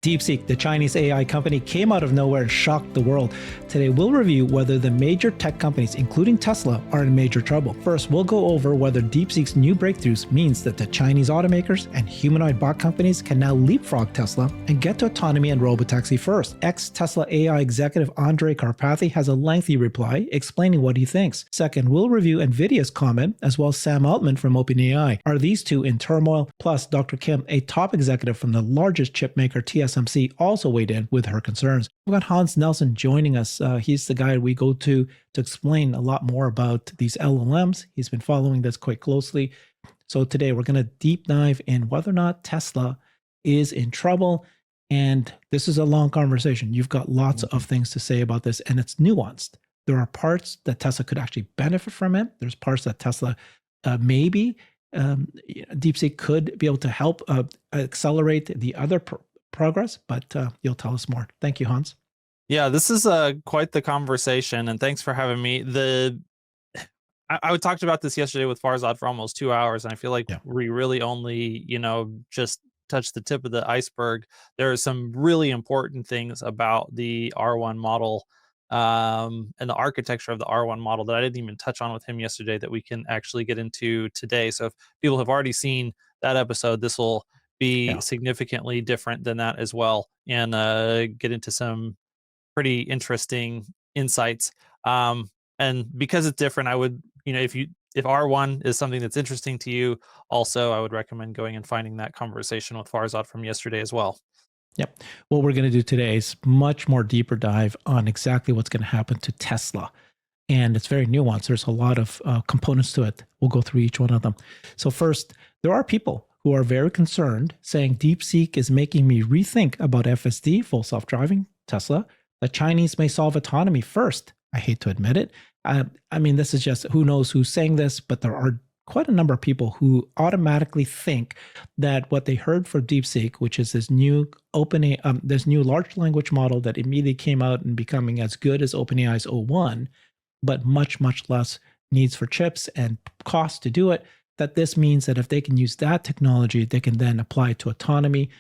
DeepSeek, the Chinese AI company, came out of nowhere and shocked the world. Today, we'll review whether the major tech companies, including Tesla, are in major trouble. First, we'll go over whether DeepSeek's new breakthroughs means that the Chinese automakers and humanoid bot companies can now leapfrog Tesla and get to autonomy and robotaxi first. Ex-Tesla AI executive Andre Karpathy has a lengthy reply explaining what he thinks. Second, we'll review Nvidia's comment, as well as Sam Altman from OpenAI. Are these two in turmoil? Plus, Dr. Kim, a top executive from the largest chip maker TSMC, also weighed in with her concerns. We've got Hans Nelson joining us. He's the guy we go to explain a lot more about these LLMs. He's been following this quite closely. So today we're going to deep dive in whether or not Tesla is in trouble. And this is a long conversation. You've got lots of things to say about this, and it's nuanced. There are parts that Tesla could actually benefit from it. There's parts that Tesla maybe DeepSeek could be able to help accelerate the other progress, but you'll tell us more. Thank you, Hans. Yeah, this is quite the conversation, and thanks for having me. I talked about this yesterday with Farzad for almost 2 hours, and I feel like we really only, just touched the tip of the iceberg. There are some really important things about the R1 model and the architecture of the R1 model that I didn't even touch on with him yesterday that we can actually get into today. So if people have already seen that episode, this will be significantly different than that as well, and get into some pretty interesting insights. And because it's different, I would, if R1 is something that's interesting to you, also I would recommend going and finding that conversation with Farzad from yesterday as well. Yep. What we're going to do today is much more deeper dive on exactly what's going to happen to Tesla. And it's very nuanced. There's a lot of components to it. We'll go through each one of them. So first, there are people who are very concerned, saying DeepSeek is making me rethink about FSD, full self-driving, Tesla. The Chinese may solve autonomy first. I hate to admit it. I mean, this is just, who knows who's saying this, but there are quite a number of people who automatically think that what they heard from DeepSeek, which is this new this new large language model that immediately came out and becoming as good as OpenAI's O1, but much, much less needs for chips and costs to do it, that this means that if they can use that technology, they can then apply it to autonomy.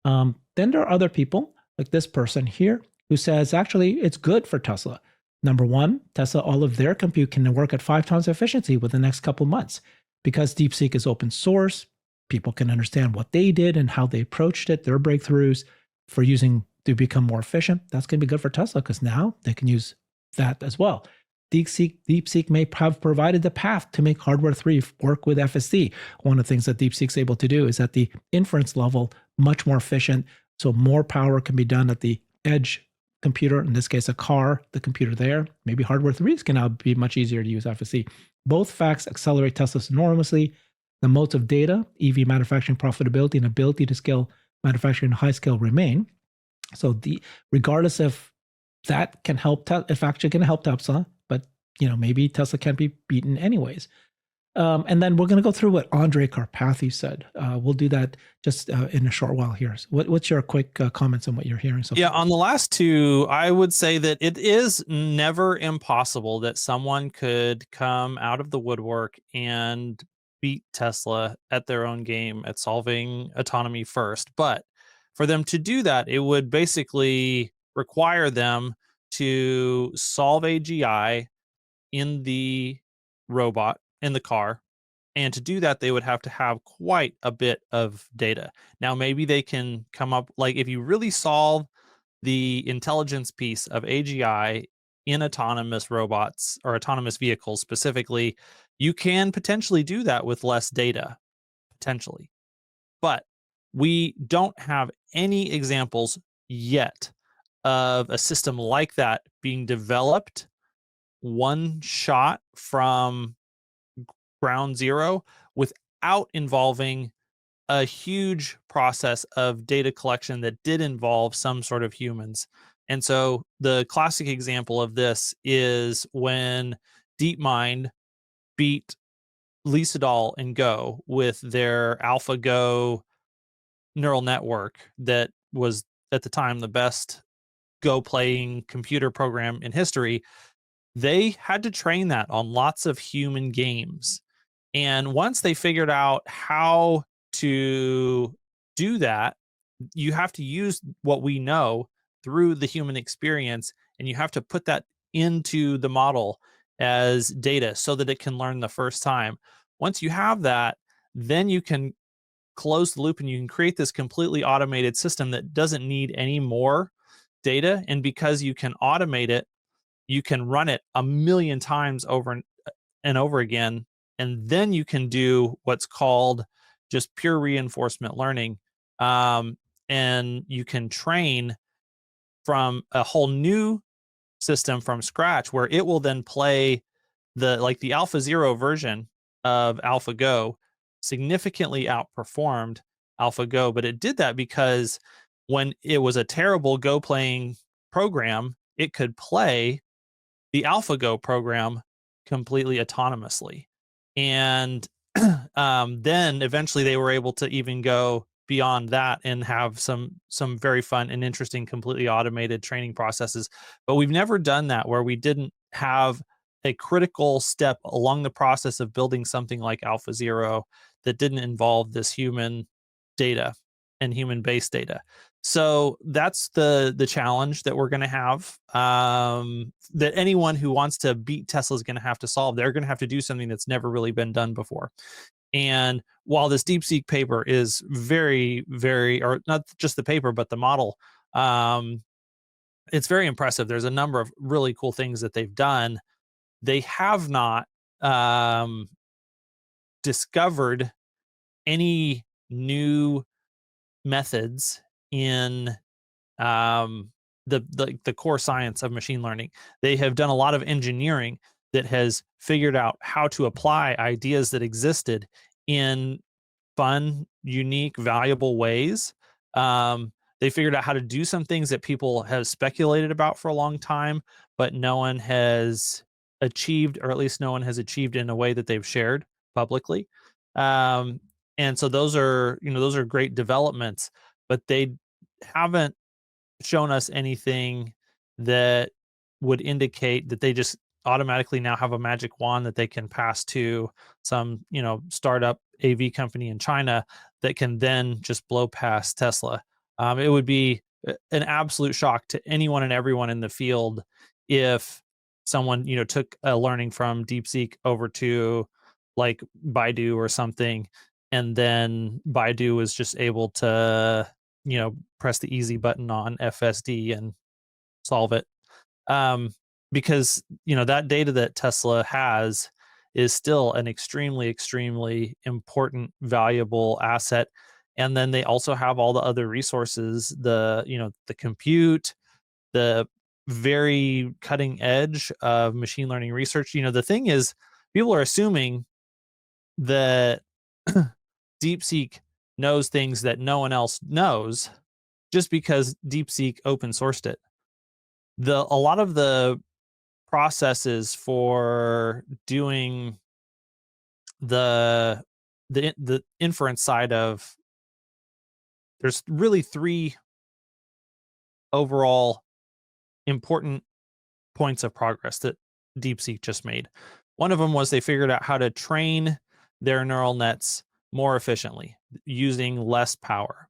Then there are other people, like this person here, who says, actually, it's good for Tesla. Number one, Tesla, all of their compute can work at 5 times efficiency within the next couple of months. Because DeepSeek is open source, people can understand what they did and how they approached it, their breakthroughs for using to become more efficient. That's going to be good for Tesla because now they can use that as well. DeepSeek may have provided the path to make Hardware 3 work with FSD. One of the things that DeepSeek's able to do is at the inference level, much more efficient, so more power can be done at the edge computer, in this case a car, the computer there. Maybe Hardware 3s can now be much easier to use FSD. Both facts accelerate Tesla enormously. The modes of data, EV manufacturing profitability, and ability to scale manufacturing high scale remain. So regardless if that can help, if actually can help Tesla, but maybe Tesla can't be beaten anyways. And then we're going to go through what Andre Karpathy said. We'll do that just in a short while here. What's your quick comments on what you're hearing so far? On the last two, I would say that it is never impossible that someone could come out of the woodwork and beat Tesla at their own game at solving autonomy first. But for them to do that, it would basically require them to solve AGI in the robot, in the car. And to do that, they would have to have quite a bit of data. Now, maybe they can come up, like if you really solve the intelligence piece of AGI in autonomous robots or autonomous vehicles specifically, you can potentially do that with less data, potentially. But we don't have any examples yet of a system like that being developed one shot from ground zero without involving a huge process of data collection that did involve some sort of humans. And so the classic example of this is when DeepMind beat Lee Sedol in Go with their AlphaGo neural network that was at the time the best Go playing computer program in history. They had to train that on lots of human games. And once they figured out how to do that you have to use what we know through the human experience, and you have to put that into the model as data so that it can learn the first time. Once you have that, then you can close the loop and you can create this completely automated system that doesn't need any more data. And because you can automate it, you can run it a million times over and over again. And then you can do what's called just pure reinforcement learning. Um, and you can train from a whole new system from scratch where it will then play the Alpha Zero version of AlphaGo significantly outperformed AlphaGo, but it did that because when it was a terrible Go playing program, it could play the AlphaGo program completely autonomously. And then eventually they were able to even go beyond that and have some very fun and interesting completely automated training processes. But we've never done that where we didn't have a critical step along the process of building something like Alpha Zero that didn't involve this human data and human based data. So that's the challenge that we're going to have, that anyone who wants to beat Tesla is going to have to solve. They're going to have to do something that's never really been done before. And while this DeepSeek paper is very, very, or not just the paper, but the model, it's very impressive. There's a number of really cool things that they've done. They have not discovered any new methods in the core science of machine learning. They have done a lot of engineering that has figured out how to apply ideas that existed in fun, unique, valuable ways. They figured out how to do some things that people have speculated about for a long time, but no one has achieved, or at least no one has achieved in a way that they've shared publicly. Um, and so those are great developments, but they haven't shown us anything that would indicate that they just automatically now have a magic wand that they can pass to some, startup AV company in China that can then just blow past Tesla. It would be an absolute shock to anyone and everyone in the field if someone, took a learning from DeepSeek over to like Baidu or something, and then Baidu was just able to, press the easy button on FSD and solve it. Um, because that data that Tesla has is still an extremely, extremely important, valuable asset. And then they also have all the other resources, the compute, the very cutting edge of machine learning research. The thing is, people are assuming that DeepSeek knows things that no one else knows just because DeepSeek open sourced it. A lot of the processes for doing the the inference side of, there's really three overall important points of progress that DeepSeek just made. One of them was they figured out how to train their neural nets more efficiently using less power.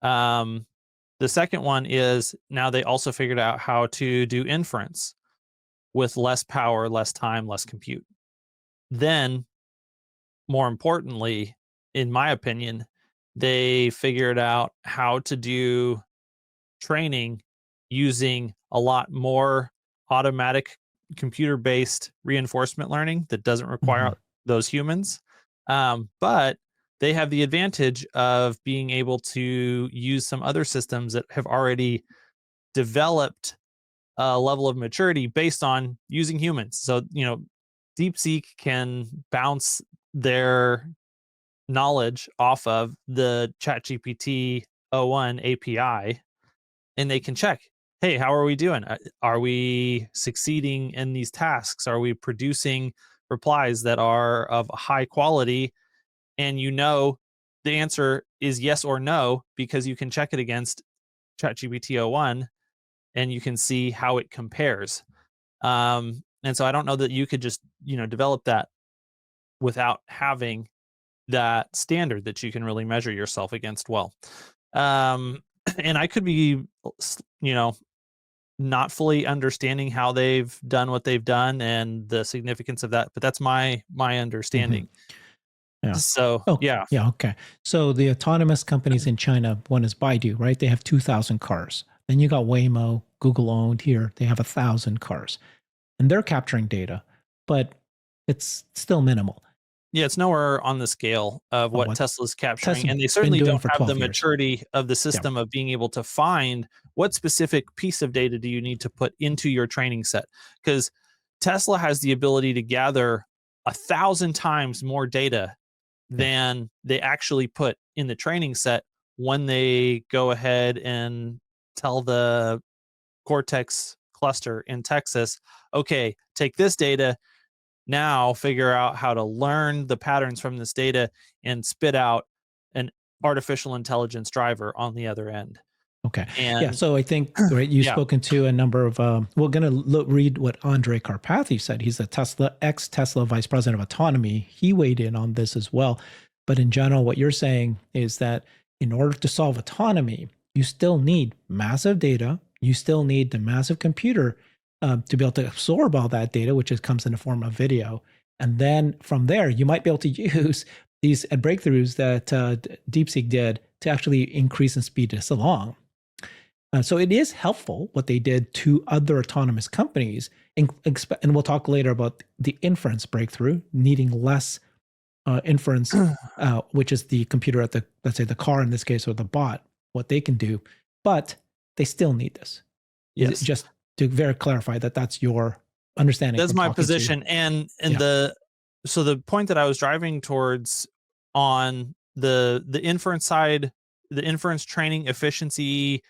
The second one is now they also figured out how to do inference with less power, less time, less compute. Then, more importantly, in my opinion, they figured out how to do training using a lot more automatic computer based reinforcement learning that doesn't require those humans. But they have the advantage of being able to use some other systems that have already developed a level of maturity based on using humans. So, DeepSeek can bounce their knowledge off of the ChatGPT o1 API, and they can check, hey, how are we doing? Are we succeeding in these tasks? Are we producing replies that are of high quality? And the answer is yes or no because you can check it against ChatGPT o1 and you can see how it compares. And so I don't know that you could just, develop that without having that standard that you can really measure yourself against well. And I could be, you know, not fully understanding how they've done what they've done and the significance of that, but that's my Hmm. understanding. Yeah. So Oh, yeah, yeah. Okay. So the autonomous companies in China, one is Baidu, right? They have 2,000 cars. Then you got Waymo, Google owned here. They have 1,000 cars, and they're capturing data, but it's still minimal yeah, it's nowhere on the scale of of what what Tesla's capturing, Tesla's and they been certainly doing don't for have the 12 years. maturity of the Yeah. system of being able to find what specific piece of data do you need to put into your training set. Because Tesla has the ability to gather 1,000 times more data Yeah. than they actually put in the training set when they go ahead and tell the Cortex cluster in Texas, okay, take this data, now figure out how to learn the patterns from this data and spit out an artificial intelligence driver on the other end. Okay. Yeah. And So I think, right, you've yeah, spoken to a number of, we're going to read what Andre Karpathy said. He's the ex Tesla vice president of autonomy. He weighed in on this as well. But in general, what you're saying is that in order to solve autonomy, you still need massive data. You still need the massive computer to be able to absorb all that data, which comes in the form of video. And then from there, you might be able to use these breakthroughs that DeepSeek did to actually increase and speed this along. So it is helpful what they did to other autonomous companies, and we'll talk later about the inference breakthrough, needing less inference, which is the computer at the, let's say, the car in this case, or the bot, what they can do, but they still need this. Is it yes. just to very clarify that that's your understanding That's from my talking to? position. And Yeah. the point that I was driving towards on the inference side, the inference training efficiency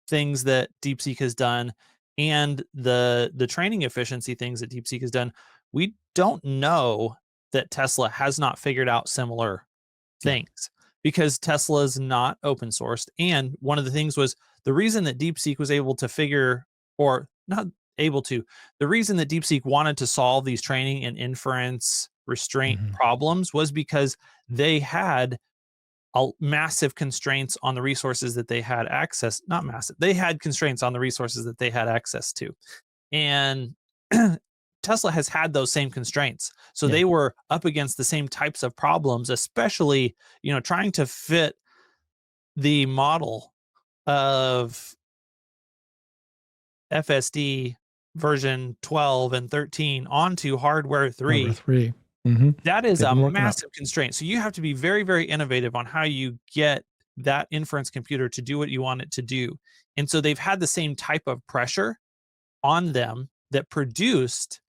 things that DeepSeek has done, and the training efficiency things that DeepSeek has done, we don't know that Tesla has not figured out similar Yeah. things because Tesla is not open sourced. And one of the things was the reason that DeepSeek was able to figure, or not able to, the reason that DeepSeek wanted to solve these training and inference restraint Hmm. problems was because they had massive constraints on the resources that they had access, not massive, they had constraints on the resources that they had access to. And Tesla has had those same constraints. So Yeah. they were up against the same types of problems, especially, trying to fit the model of FSD version 12 and 13 onto hardware Hardware 3. 3. Mm-hmm. That is They've a been working up. massive constraint. So you have to be very, very innovative on how you get that inference computer to do what you want it to do. And so they've had the same type of pressure on them that produced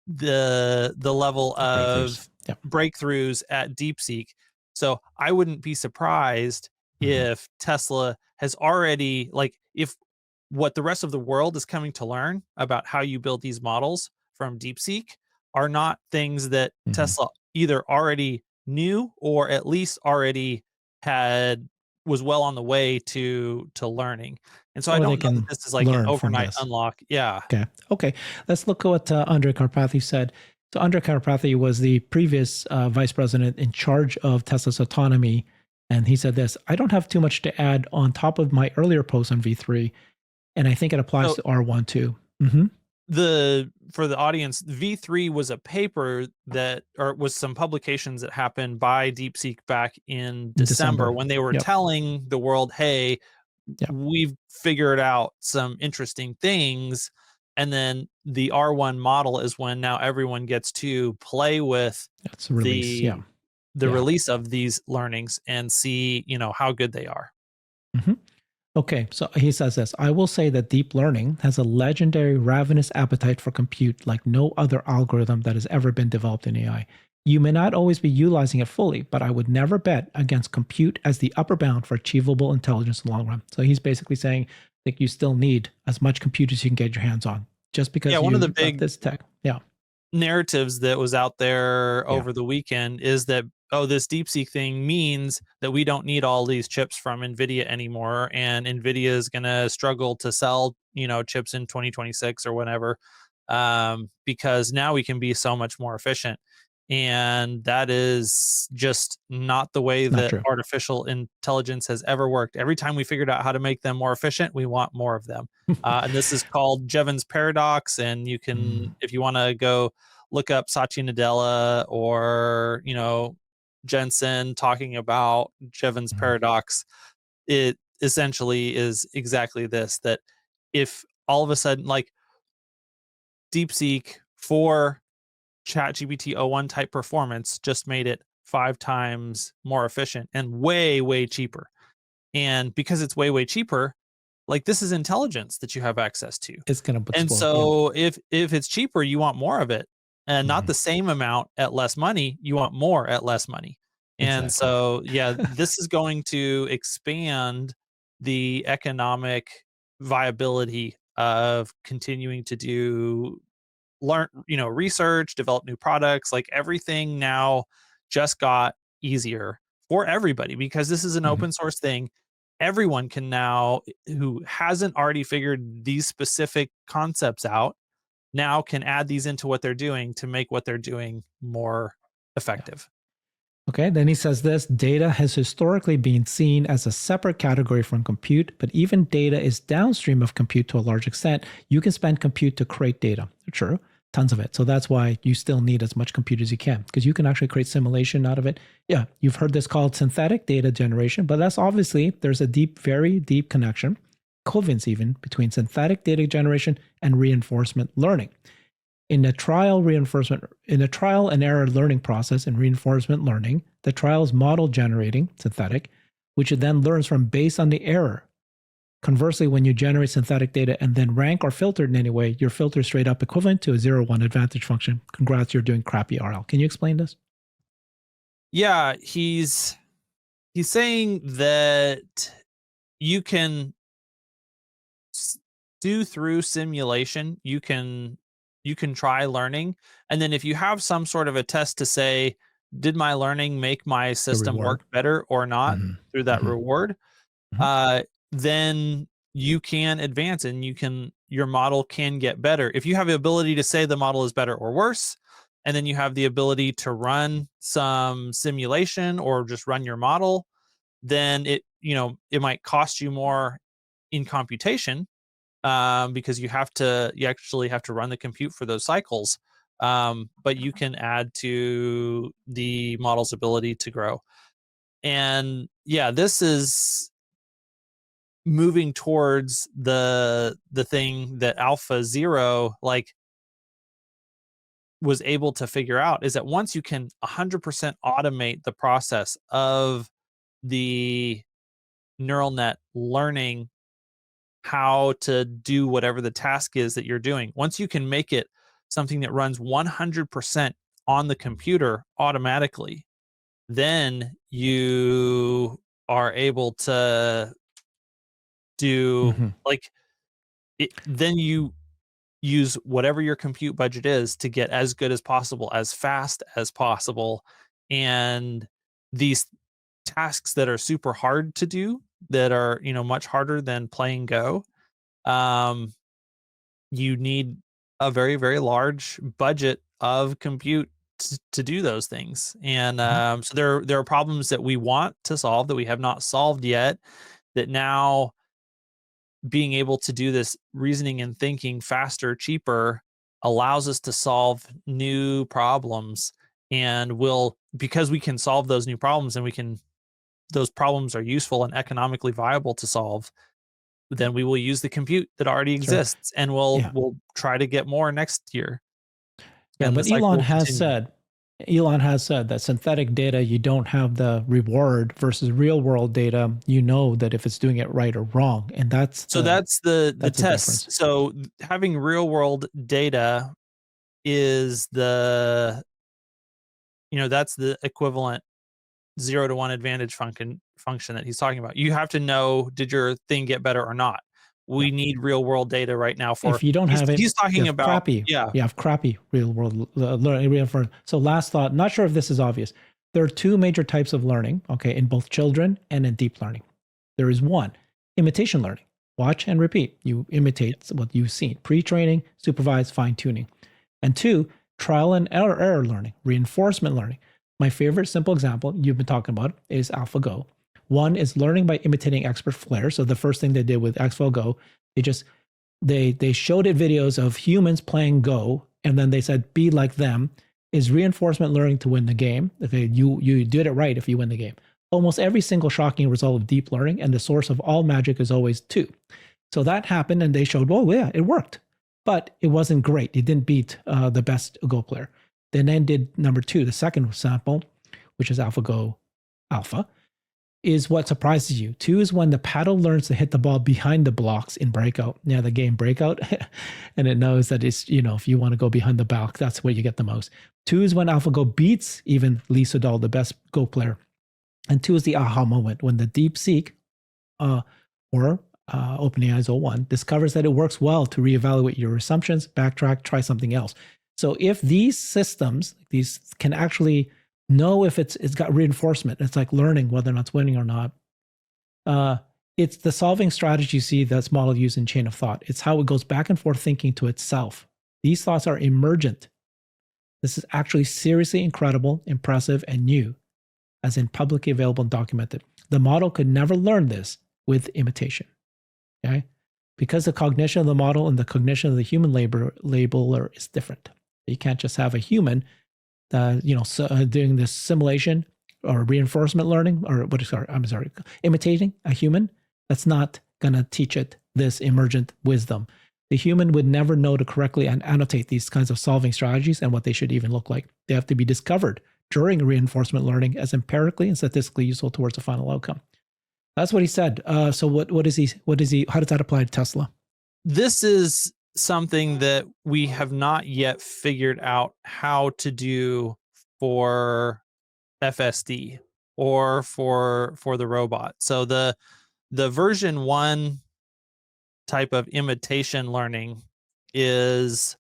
the level The breakthroughs. of Yeah. breakthroughs at DeepSeek. So I wouldn't be surprised Hmm. if Tesla has already, like, if what the rest of the world is coming to learn about how you build these models from DeepSeek are not things that Hmm. Tesla either already knew or at least already had, was well on the way to learning. And so I Or they don't know that can this is like an learn from overnight this. unlock. Yeah. Okay. Okay. Let's look at what Andre Karpathy said. So Andre Karpathy was the previous vice president in charge of Tesla's autonomy. And he said this: I don't have too much to add on top of my earlier post on V3. And I think it applies So to R1 too. Hmm. for the audience, V3 was a paper that, or was some publications that happened by DeepSeek back in In December December. when they were Yep. telling the world, hey, Yep. we've figured out some interesting things. And then the R1 model is when now everyone gets to play with That's a release. Yeah. the Yeah. release of these learnings and see, how good they are. Hmm. Okay, so he says this: I will say that deep learning has a legendary ravenous appetite for compute like no other algorithm that has ever been developed in AI. You may not always be utilizing it fully, but I would never bet against compute as the upper bound for achievable intelligence in the long run. So he's basically saying that you still need as much compute as you can get your hands on just Yeah, because one of the you got big this tech. Yeah. narratives that was out there Yeah. over the weekend is that, oh, this DeepSeek thing means that we don't need all these chips from Nvidia anymore, and Nvidia is going to struggle to sell, chips in 2026 or whenever, because now we can be so much more efficient. And that is just not the way Not that true. artificial intelligence has ever worked. Every time we figured out how to make them more efficient, we want more of them. And this is called Jevons paradox. And you can, if you want to go look up Satya Nadella or, Jensen talking about Jevons paradox, it essentially is exactly this, that if all of a sudden, like DeepSeek for ChatGPT o1 type performance just made it 5 times more efficient and way, way cheaper. And because it's way, way cheaper, like this is intelligence that you have access to. It's gonna And explode. Yeah. so if it's cheaper, you want more of it, and not the same amount at less money, you want more at less money. And Exactly. so, yeah, this is going to expand the economic viability of continuing to do learn, research, develop new products. Like everything now just got easier for everybody because this is an Mhm. open source thing. Everyone can now, who hasn't already figured these specific concepts out, now can add these into what they're doing to make what they're doing more Yeah. effective. Okay, then he says this: data has historically been seen as a separate category from compute, but even data is downstream of compute to a large extent. You can spend compute to create data. True, tons of it. So that's why you still need as much compute as you can, because you can actually create simulation out of it. Yeah, you've heard this called synthetic data generation, but that's obviously, there's a deep, very deep connection, equivalence even, between synthetic data generation and reinforcement learning. In a trial and error learning process in reinforcement learning, the trial is model generating, synthetic, which it then learns from based on the error. Conversely, when you generate synthetic data and then rank or filter it in any way, your filter is straight up equivalent to a 0-1 advantage function. Congrats, you're doing crappy RL. Can you explain this? Yeah, he's saying that you can do through simulation, you can try learning, and then if you have some sort of a test to say, did my learning make my The system work reward. better or not, Mhm. through that Mhm. reward, Mhm. then you can advance and your model can get better. If you have the ability to say the model is better or worse, and then you have the ability to run some simulation or just run your model, then it might cost you more in computation, because you actually have to run the compute for those cycles. But you can add to the model's ability to grow. And yeah, this is moving towards the thing that Alpha Zero was able to figure out, is that once you can 100% automate the process of the neural net learning how to do whatever the task is that you're doing. Once you can make it something that runs 100% on the computer automatically, then you are able to do Mhm. then you use whatever your compute budget is to get as good as possible, as fast as possible. And these tasks that are super hard to do, that are, much harder than playing Go, um, you need a very, very large budget of compute to do those things. And Mhm. so there are problems that we want to solve that we have not solved yet, that now being able to do this reasoning and thinking faster, cheaper, allows us to solve new problems. And because we can solve those new problems, and those problems are useful and economically viable to solve, then we will use the compute that already Sure. exists, and we'll Yeah. we'll try to get more next year, Yeah, and the but cycle will continue. Elon has said that synthetic data, you don't have the reward versus real world data. You know that if it's doing it right or wrong, and So that's the that's the difference. test. So having real world data is that's the equivalent 0-1 advantage function that he's talking about. You have to know, did your thing get better or not? Yeah. We need real world data right now for If you don't have it, he's talking about, yeah. you have crappy real world learning reinforcement. So last thought, not sure if this is obvious. There are two major types of learning, okay, in both children and in deep learning. There is one, imitation learning. Watch and repeat. You imitate what you've seen. Pre-training, supervised, fine-tuning. And two, trial and error learning, reinforcement learning. My favorite simple example you've been talking about is AlphaGo. One is learning by imitating expert flair. So the first thing they did with AlphaGo, they showed it videos of humans playing Go, and then they said, be like them. Is reinforcement learning to win the game? Okay, you did it right if you win the game. Almost every single shocking result of deep learning, and the source of all magic is always 2. So that happened, and they showed, well, yeah, it worked. But it wasn't great. It didn't beat the best Go player. They then did number 2, the second sample, which is AlphaGo Alpha, is what surprises you. 2 is when the paddle learns to hit the ball behind the blocks in Breakout. Yeah, the game Breakout, and it knows that it's, if you want to go behind the block, that's where you get the most. 2 is when AlphaGo beats even Lee Sedol, the best Go player. And 2 is the aha moment when the DeepSeek or OpenAI's O1 discovers that it works well to reevaluate your assumptions, backtrack, try something else. So if these systems, these can actually know if it's got reinforcement, it's like learning whether or not it's winning or not. It's the solving strategy you see that's model used in chain of thought. It's how it goes back and forth thinking to itself. These thoughts are emergent. This is actually seriously incredible, impressive, and new, as in publicly available and documented. The model could never learn this with imitation. Okay? Because the cognition of the model and the cognition of the human labeler is different. You can't just have a human doing this simulation or reinforcement learning, or imitating a human. That's not going to teach it this emergent wisdom. The human would never know to correctly annotate these kinds of solving strategies and what they should even look like. They have to be discovered during reinforcement learning as empirically and statistically useful towards a final outcome. That's what he said. So what is he? How does that apply to Tesla? This is something that we have not yet figured out how to do for FSD or for the robot. So the version 1 type of imitation learning is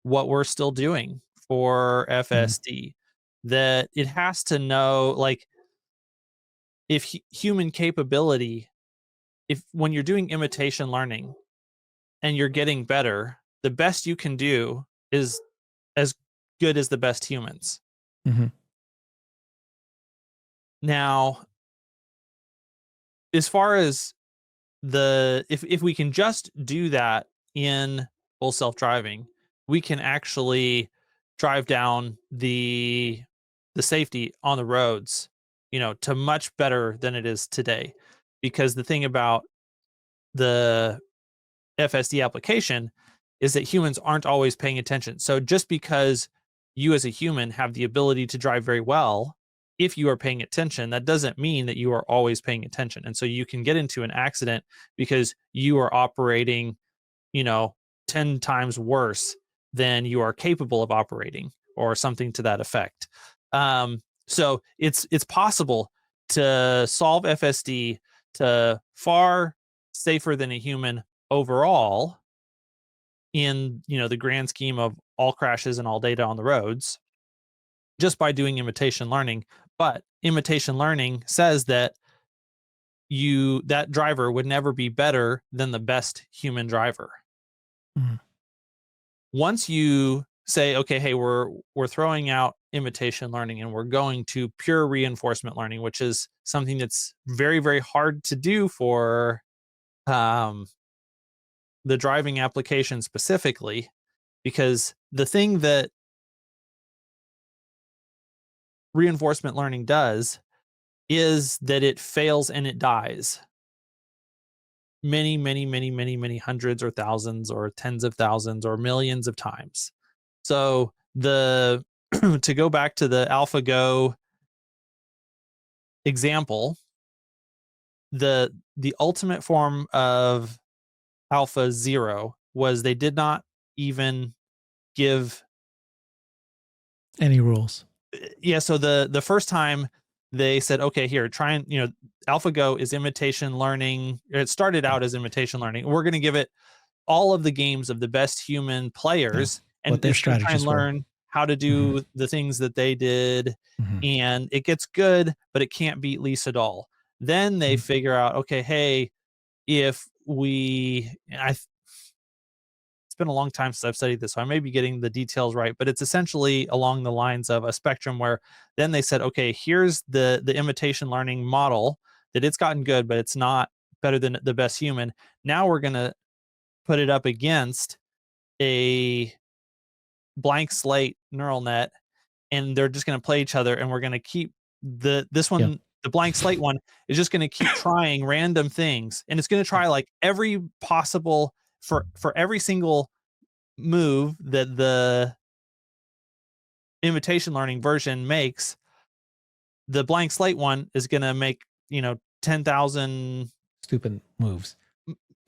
what we're still doing for FSD. That it has to know, like, if human capability, when you're doing imitation learning and you're getting better, the best you can do is as good as the best humans. Mm-hmm. Now, as far as if we can just do that in full self-driving, we can actually drive down the safety on the roads, to much better than it is today. Because the thing about the FSD application is that humans aren't always paying attention. So just because you as a human have the ability to drive very well, if you are paying attention, that doesn't mean that you are always paying attention. And so you can get into an accident because you are operating, 10 times worse than you are capable of operating, or something to that effect. So it's possible to solve FSD to far safer than a human overall in the grand scheme of all crashes and all data on the roads, just by doing imitation learning. But imitation learning says that that driver would never be better than the best human driver. Mm. Once you say, okay, hey, we're throwing out imitation learning and we're going to pure reinforcement learning, which is something that's very, very hard to do for the driving application specifically, because the thing that reinforcement learning does is that it fails and it dies many, many, many, many, many hundreds or thousands or tens of thousands or millions of times. So to go back to the AlphaGo example, the ultimate form of Alpha 0 was they did not even give any rules. Yeah, so the first time they said, okay, here, try and, AlphaGo is imitation learning. It started out as imitation learning. We're going to give it all of the games of the best human players, and their it's going to try and strategies were. learn how to do the things that they did. Mm-hmm. And it gets good, but it can't beat Lee Sedol. Then they figure out, okay, hey, if we, been a long time since I've studied this, so I may be getting the details right, but it's essentially along the lines of a spectrum where then they said, okay, here's the imitation learning model that it's gotten good, but it's not better than the best human. Now we're going to put it up against a blank slate neural net, and they're just going to play each other, and we're going to keep this one, Yeah. the blank slate one is just going to keep trying random things, and it's going to try like every possible for every single move that the imitation learning version makes. The blank slate one is going to make 10,000 Stupid moves.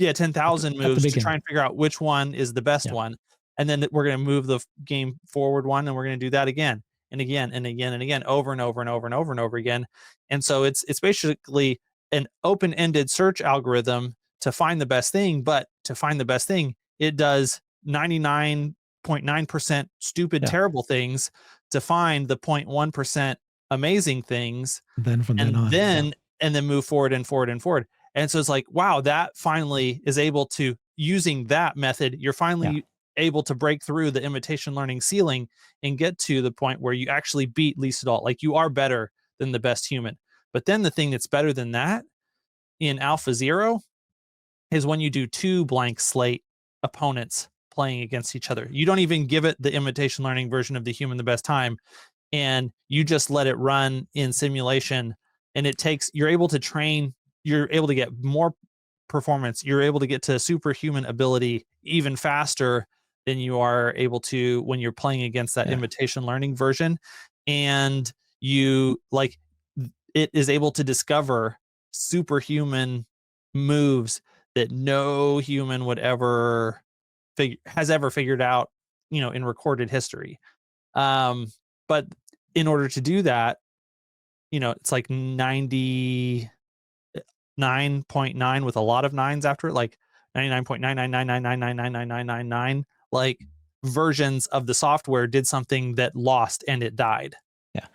10,000 At the moves to try beginning. and figure out which one is the best Yeah. one. And then we're going to move the game forward one, and we're going to do that again and again and again and again, over and over and over and over and over again. And so it's basically an open-ended search algorithm to find the best thing, but to find the best thing, it does 99.9% stupid, Yeah. terrible things to find the 0.1% amazing things, Then from then and on. then move forward and forward and forward. And so it's like, wow, that finally is able to, using that method, you're finally able to break through the imitation learning ceiling and get to the point where you actually beat Lee Sedol. Like, you are better than the best human. But then the thing that's better than that in Alpha Zero is when you do two blank slate opponents playing against each other. You don't even give it the imitation learning version of the human the best time, and you just let it run in simulation, and you're able to train, you're able to get more performance, you're able to get to superhuman ability even faster than you are able to when you're playing against that imitation learning version. And it is able to discover superhuman moves that no human would ever has ever figured out, in recorded history. But in order to do that, it's like 99.9 with a lot of nines after it, like 99.999999999, like, versions of the software did something that lost and it died. Yeah.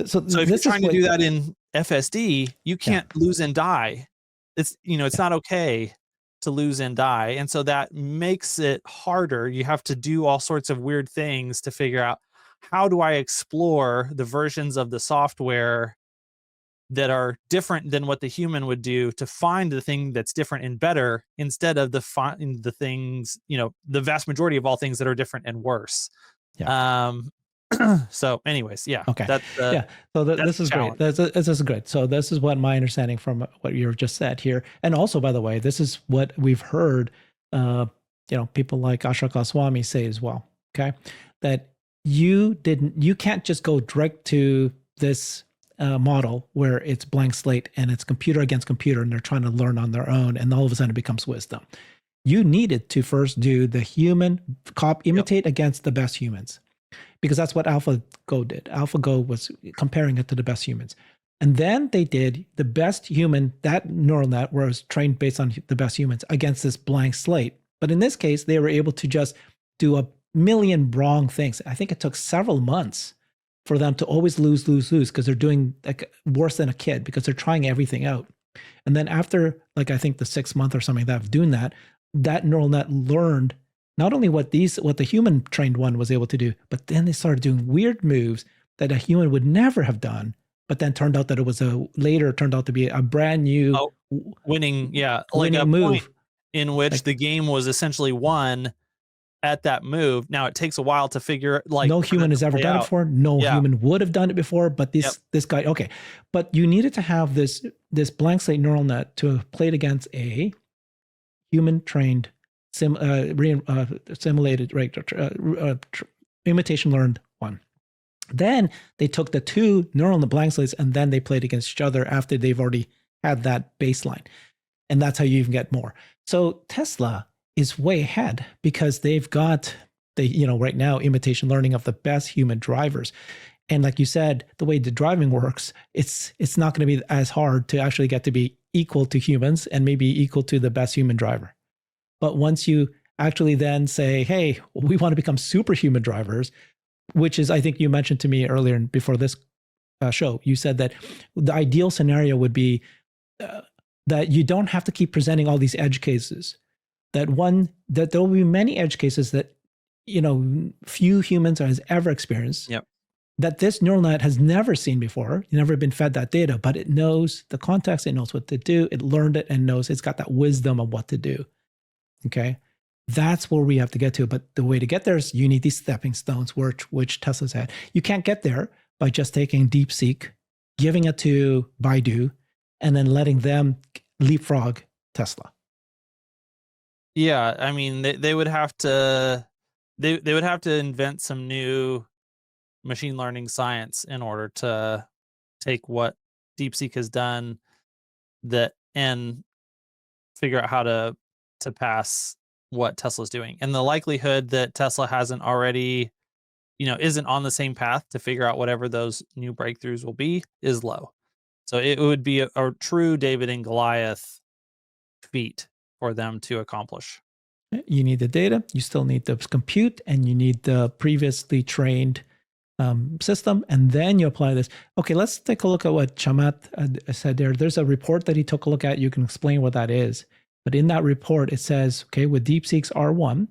So if you're trying to do that in FSD, you can't lose and die. It's not okay to lose and die. And so that makes it harder. You have to do all sorts of weird things to figure out, how do I explore the versions of the software that are different than what the human would do to find the thing that's different and better, instead of the things, the vast majority of all things that are different and worse. So anyways, Okay. that's So this is great. This is great. So this is what my understanding from what you've just said here. And also, by the way, this is what we've heard, people like Ashok Goswami say as well. Okay. That you can't just go direct to this model where it's blank slate and it's computer against computer and they're trying to learn on their own, and all of a sudden it becomes wisdom. You needed to first do the human imitate against the best humans, because that's what AlphaGo did. AlphaGo was comparing it to the best humans. And then they did the best human, that neural net was trained based on the best humans against this blank slate. But in this case, they were able to just do a million wrong things. I think it took several months for them to always lose, because they're doing like worse than a kid, because they're trying everything out. And then after, like, I think the 6 month or something of doing that neural net learned not only what the human trained one was able to do, but then they started doing weird moves that a human would never have done. But then turned out that it was turned out to be a brand new winning move, in which the game was essentially won at that move. Now it takes a while to figure, like, no human has ever done it before. No human would have done it before, but this guy, okay. But you needed to have this blank slate neural net to play it against a human trained simulated imitation learned one. Then they took the two neural blank slates and then they played against each other after they've already had that baseline. And that's how you even get more. So Tesla is way ahead because they've got right now imitation learning of the best human drivers. And like you said, the way the driving works, it's not going to be as hard to actually get to be equal to humans and maybe equal to the best human driver. But once you actually then say, hey, we want to become superhuman drivers, which is, I think you mentioned to me earlier before this show, you said that the ideal scenario would be that you don't have to keep presenting all these edge cases. that there will be many edge cases that, few humans has ever experienced. Yep. That this neural net has never seen before, never been fed that data, but it knows the context, it knows what to do, it learned it and knows it's got that wisdom of what to do. Okay. That's where we have to get to. But the way to get there is you need these stepping stones, which Tesla's had. You can't get there by just taking DeepSeek, giving it to Baidu, and then letting them leapfrog Tesla. Yeah, I mean, they would have to they would have to invent some new machine learning science in order to take what DeepSeek has done and figure out how to pass what Tesla's doing. And the likelihood that Tesla hasn't already, isn't on the same path to figure out whatever those new breakthroughs will be is low. So it would be a true David and Goliath feat for them to accomplish. You need the data, you still need the compute, and you need the previously trained system, and then you apply this. Okay, let's take a look at what Chamath said there. There's a report that he took a look at. You can explain what that is. But in that report, it says, okay, with DeepSeek's R1,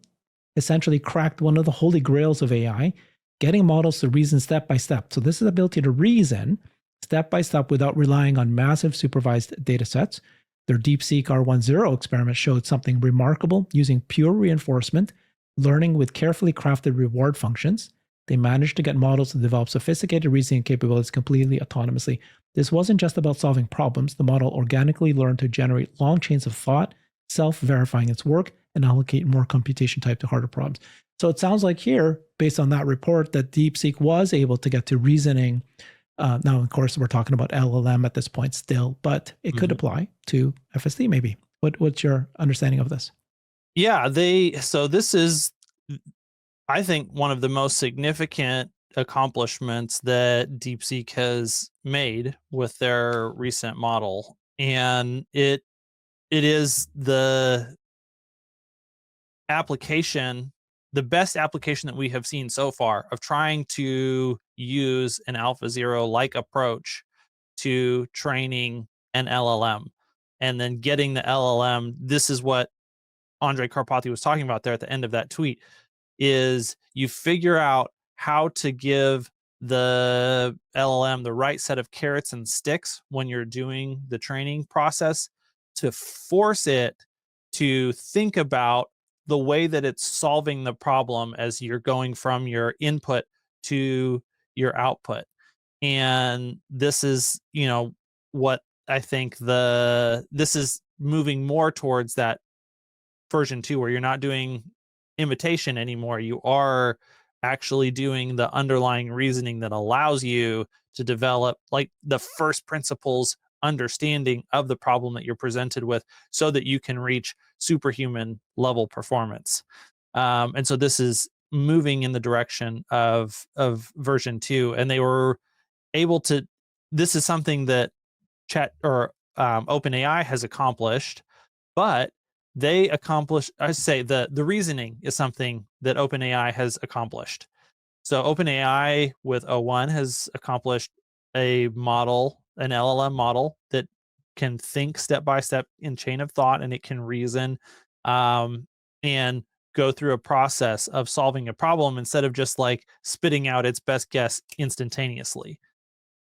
essentially cracked one of the holy grails of AI, getting models to reason step by step. So this is the ability to reason step by step without relying on massive supervised data sets. Their DeepSeek R10 experiment showed something remarkable using pure reinforcement, learning with carefully crafted reward functions. They managed to get models to develop sophisticated reasoning capabilities completely autonomously. This wasn't just about solving problems. The model organically learned to generate long chains of thought, self-verifying its work, and allocate more computation type to harder problems. So it sounds like here, based on that report, that DeepSeek was able to get to reasoning. Now, of course, we're talking about LLM at this point still, but it could apply to FSD maybe. What's your understanding of this? Yeah, so this is, I think, one of the most significant accomplishments that DeepSeek has made with their recent model. And it is the best application that we have seen so far of trying to use an AlphaZero like approach to training an LLM and then getting the LLM. This is what Andre Karpathy was talking about there at the end of that tweet, is you figure out how to give the LLM the right set of carrots and sticks when you're doing the training process to force it to think about the way that it's solving the problem as you're going from your input to your output. And this is, what I think this is moving more towards that version 2 where you're not doing imitation anymore. You are actually doing the underlying reasoning that allows you to develop like the first principles understanding of the problem that you're presented with so that you can reach superhuman level performance. And so this is moving in the direction of version 2, and they were able to, this is something that OpenAI has accomplished, but they accomplished, I say the reasoning is something that OpenAI has accomplished. So OpenAI with O1 has accomplished a model, an LLM model that can think step by step in chain of thought, and it can reason and go through a process of solving a problem instead of just like spitting out its best guess instantaneously.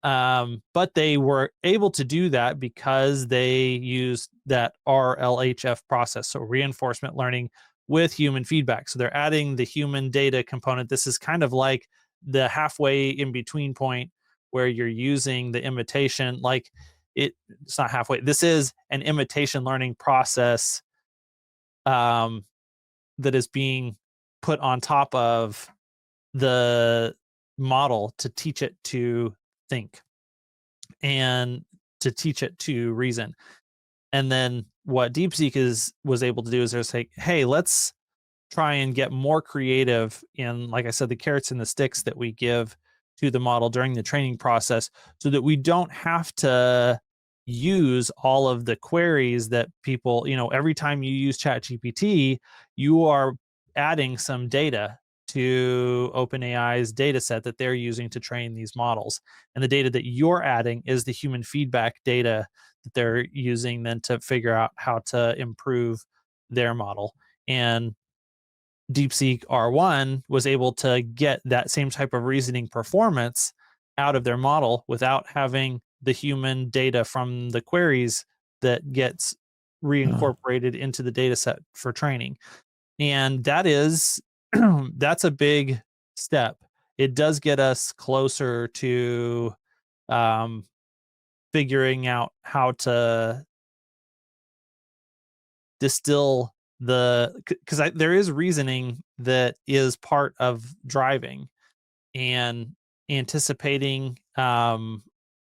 But they were able to do that because they used that RLHF process, so reinforcement learning with human feedback. So they're adding the human data component. This is kind of like the halfway in between point where you're using the imitation, like it's not halfway. This is an imitation learning process that is being put on top of the model to teach it to think and to teach it to reason. And then what DeepSeek was able to do is just say, hey, let's try and get more creative in, like I said, the carrots and the sticks that we give to the model during the training process so that we don't have to use all of the queries that people, every time you use ChatGPT, you are adding some data to OpenAI's data set that they're using to train these models. And the data that you're adding is the human feedback data that they're using then to figure out how to improve their model. And DeepSeek R10 was able to get that same type of reasoning performance out of their model without having the human data from the queries that gets reincorporated into the data set for training. And that is that's a big step. It does get us closer to um, figuring out how to distill because there is reasoning that is part of driving and anticipating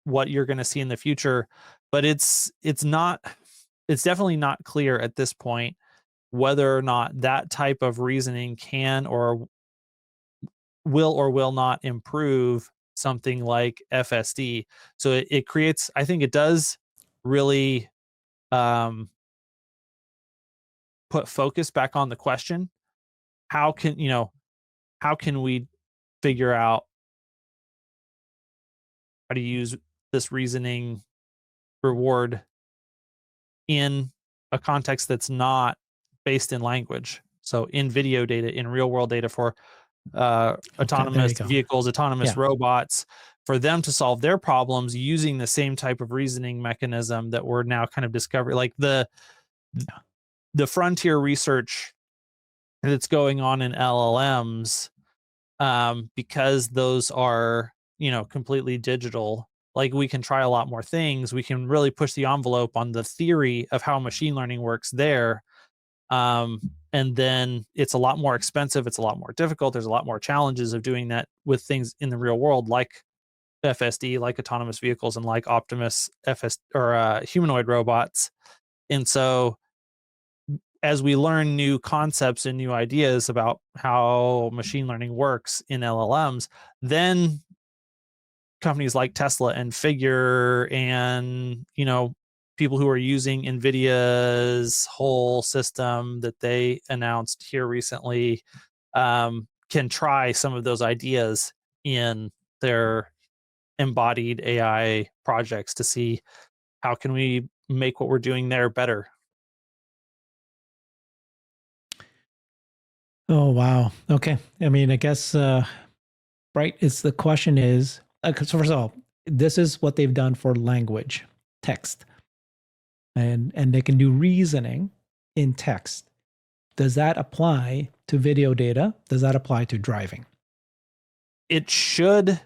what you're going to see in the future, but it's definitely not clear at this point whether or not that type of reasoning can or will not improve something like FSD. So it creates, I think it does really um, put focus back on the question. How can, how can we figure out how to use this reasoning reward in a context that's not based in language? So in video data, in real world data for Okay, there autonomous you go. vehicles, autonomous Yeah. robots, for them to solve their problems using the same type of reasoning mechanism that we're now kind of discovering, like the frontier research that's going on in LLMs, because those are, completely digital. Like we can try a lot more things. We can really push the envelope on the theory of how machine learning works there. Um, and then it's a lot more expensive. It's a lot more difficult. There's a lot more challenges of doing that with things in the real world, like FSD, like autonomous vehicles, and like Optimus FS or humanoid robots. And so, as we learn new concepts and new ideas about how machine learning works in LLMs, then companies like Tesla and Figure and, people who are using Nvidia's whole system that they announced here recently, can try some of those ideas in their embodied AI projects to see how can we make what we're doing there better. Oh wow. Okay. I mean, I guess right. It's the question is, so first of all, this is what they've done for language, text, and they can do reasoning in text. Does that apply to video data? Does that apply to driving? It should.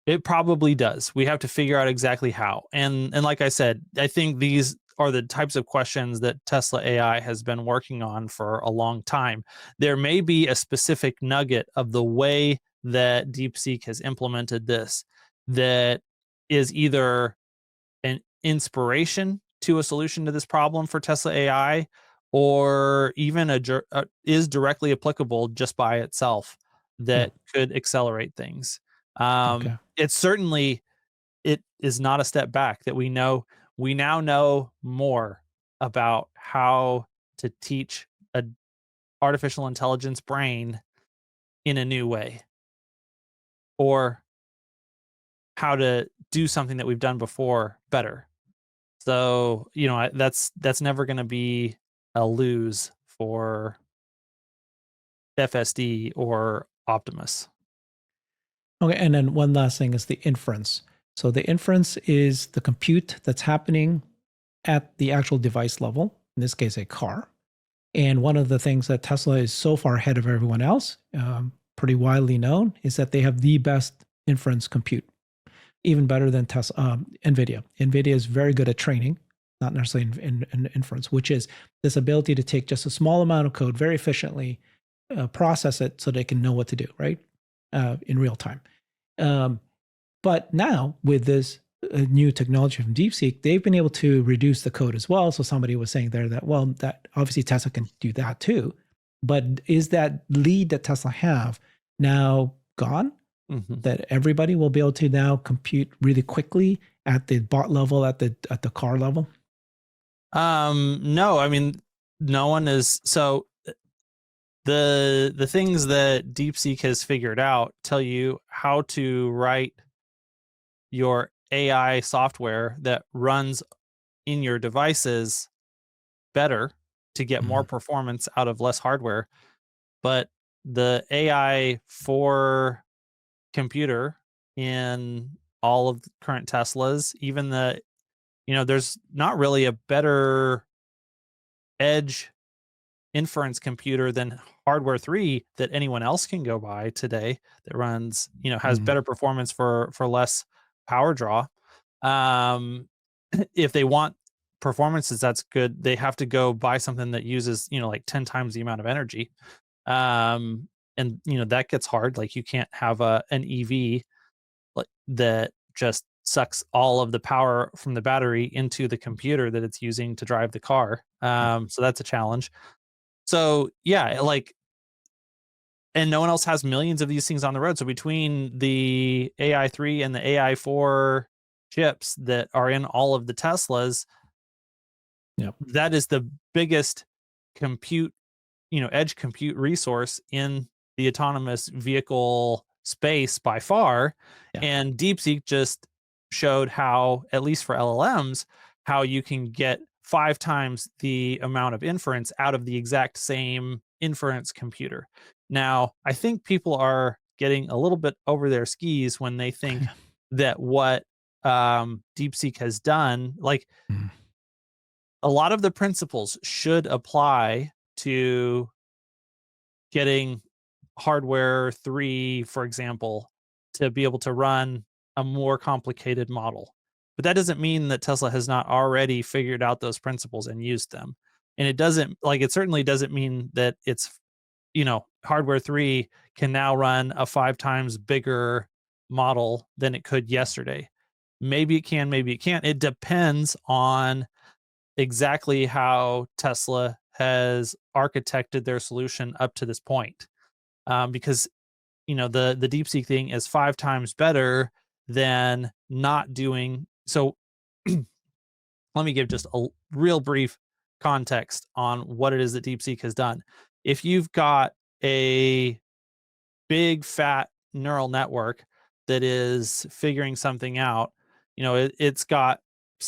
It probably does. We have to figure out exactly how. And like I said, I think these are the types of questions that Tesla AI has been working on for a long time. There may be a specific nugget of the way that DeepSeek has implemented this that is either an inspiration to a solution to this problem for Tesla AI, or even is directly applicable just by itself Yeah. that could accelerate things. Okay. It's certainly, it is not a step back that we now know more about how to teach a artificial intelligence brain in a new way, or how to do something that we've done before better. So, that's never going to be a lose for FSD or Optimus. Okay. And then one last thing is the inference. So the inference is the compute that's happening at the actual device level, in this case, a car. And one of the things that Tesla is so far ahead of everyone else, pretty widely known, is that they have the best inference compute, even better than Nvidia. Nvidia is very good at training, not necessarily in inference, which is this ability to take just a small amount of code very efficiently, process it so they can know what to do, right, in real time. Um, but now with this new technology from DeepSeek, they've been able to reduce the code as well. So somebody was saying there that, well, that obviously Tesla can do that too. But is that lead that Tesla have now gone? Mhm. That everybody will be able to now compute really quickly at the bot level, at the car level? No, I mean, no one is. So the things that DeepSeek has figured out tell you how to write your AI software that runs in your devices better. to get more Mhm. performance out of less hardware. But the AI 4 computer in all of the current Teslas, even there's not really a better edge inference computer than hardware 3 that anyone else can go buy today that runs, has Mhm. better performance for less power draw. Um, if they want performances that's good, they have to go buy something that uses, like 10 times the amount of energy. Um, and that gets hard. Like you can't have an EV like that just sucks all of the power from the battery into the computer that it's using to drive the car. Yeah. So that's a challenge. So yeah, like, and no one else has millions of these things on the road. So between the AI 3 and the AI 4 chips that are in all of the Teslas, Yep. that is the biggest compute, edge compute resource in the autonomous vehicle space by far. Yeah. And DeepSeek just showed how, at least for LLMs, how you can get 5 times the amount of inference out of the exact same inference computer. Now, I think people are getting a little bit over their skis when they think that what DeepSeek has done, like Mhm. a lot of the principles should apply to getting hardware 3, for example, to be able to run a more complicated model. But that doesn't mean that Tesla has not already figured out those principles and used them. And it certainly doesn't mean that hardware 3 can now run a 5 times bigger model than it could yesterday. Maybe it can, maybe it can't. It depends on exactly how Tesla has architected their solution up to this point. Because the DeepSeek thing is 5 times better than not doing so. Let me give just a real brief context on what it is that DeepSeek has done. If you've got a big fat neural network that is figuring something out, it's got,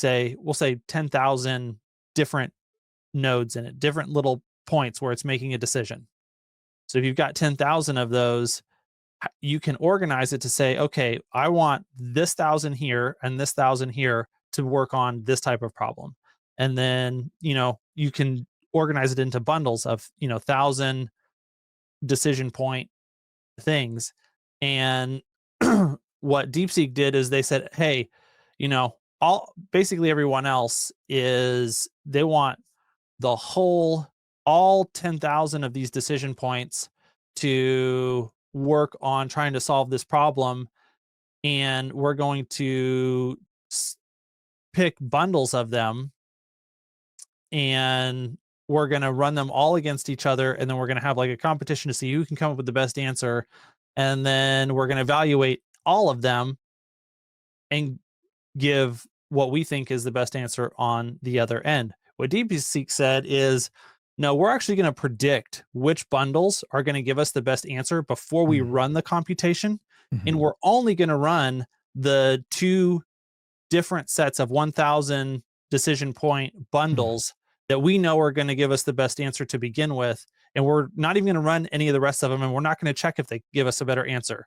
we'll say 10,000 different nodes in it, different little points where it's making a decision. So if you've got 10,000 of those, you can organize it to say, okay, I want this 1,000 here and this 1,000 here to work on this type of problem. And then, you can organize it into bundles of, 1,000 decision point things. And what DeepSeek did is they said, hey, all basically everyone else is they want the whole all 10,000 of these decision points to work on trying to solve this problem, and we're going to pick bundles of them, and we're going to run them all against each other, and then we're going to have like a competition to see who can come up with the best answer, and then we're going to evaluate all of them and give what we think is the best answer on the other end. What DeepSeek said is, no, we're actually going to predict which bundles are going to give us the best answer before we Mhm. run the computation. And Mhm. we're only going to run the 2 different sets of 1,000 decision point Mhm. bundles that we know are going to give us the best answer to begin with. And we're not even going to run any of the rest of them. And we're not going to check if they give us a better answer.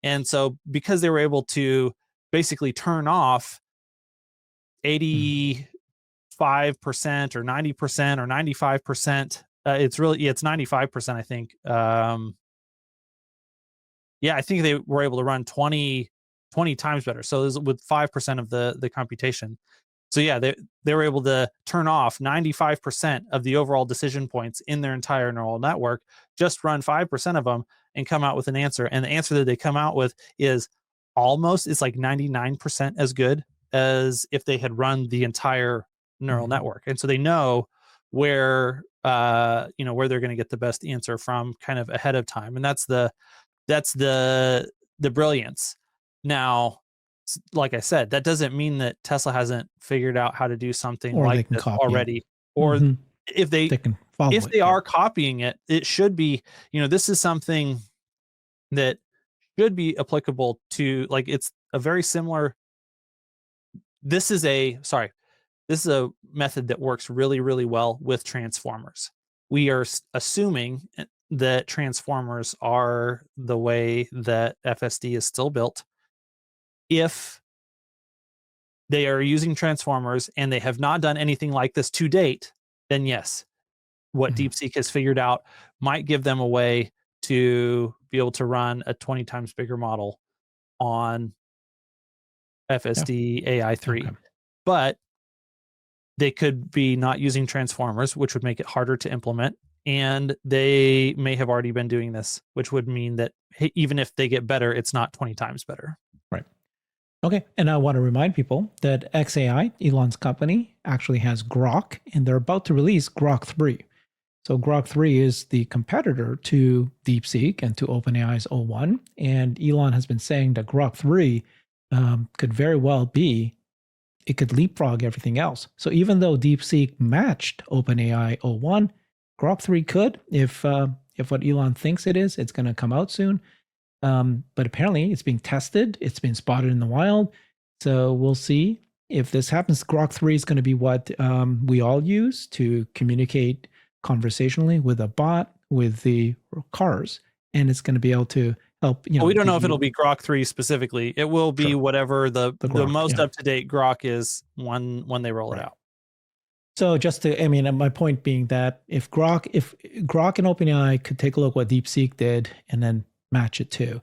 And so, because they were able to basically turn off Mhm. 85% or 90% or 95%. It's 95%, I think. Yeah, I think they were able to run 20 times better. So it was with 5% of the computation. So yeah, they were able to turn off 95% of the overall decision points in their entire neural network, just run 5% of them and come out with an answer. And the answer that they come out with is it's like 99% as good as if they had run the entire neural Mhm. network. And so they know where they're going to get the best answer from kind of ahead of time. And that's the brilliance. Now, like I said, that doesn't mean that Tesla hasn't figured out how to do something Or like they can this copy it. already, or Mhm. if they They can follow if it. they Yeah. are copying it, it should be, this is something that should be applicable to, like, it's a very similar this is a sorry. this is a method that works really, really well with transformers. We are assuming that transformers are the way that FSD is still built. If they are using transformers and they have not done anything like this to date, then yes, what Mhm. DeepSeek has figured out might give them a way to be able to run a 20 times bigger model on Yeah. FSD AI3. Okay. But they could be not using transformers, which would make it harder to implement. And they may have already been doing this, which would mean that even if they get better, it's not 20 times better. Right. Okay. And I want to remind people that XAI, Elon's company, actually has Grock, and they're about to release Grock 3. So Grock 3 is the competitor to DeepSeek and to OpenAI's O1. And Elon has been saying that Grock 3 could very well be, it could leapfrog everything else. So even though DeepSeek matched OpenAI O1, Grock 3 could, if what Elon thinks it is, it's going to come out soon. But apparently it's being tested. It's been spotted in the wild. So we'll see if this happens. Grock 3 is going to be what we all use to communicate conversationally with a bot, with the cars. And it's going to be able to help, Well, we don't know if it'll be Grock 3 specifically. It will be Sure. whatever the Grock, most yeah. up-to-date Grock is when they roll it out. So just to, I mean, my point being that if Grock and OpenAI could take a look what DeepSeek did and then match it too,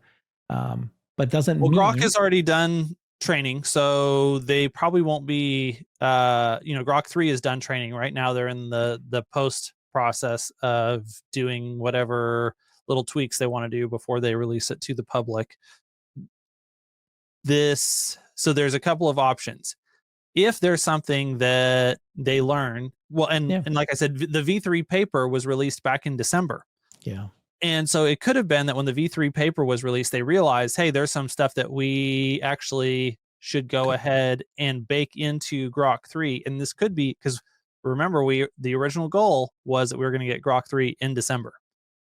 but doesn't mean Grock has already done training, so they probably won't be. Grock 3 is done training right now. They're in the post process of doing whatever little tweaks they want to do before they release it to the public. So there's a couple of options. If there's something that they learn, well, and like I said, the V3 paper was released back in December. Yeah. And so it could have been that when the V3 paper was released, they realized, hey, there's some stuff that we actually should go ahead and bake into Grock 3. And this could be because remember, the original goal was that we were going to get Grock 3 in December.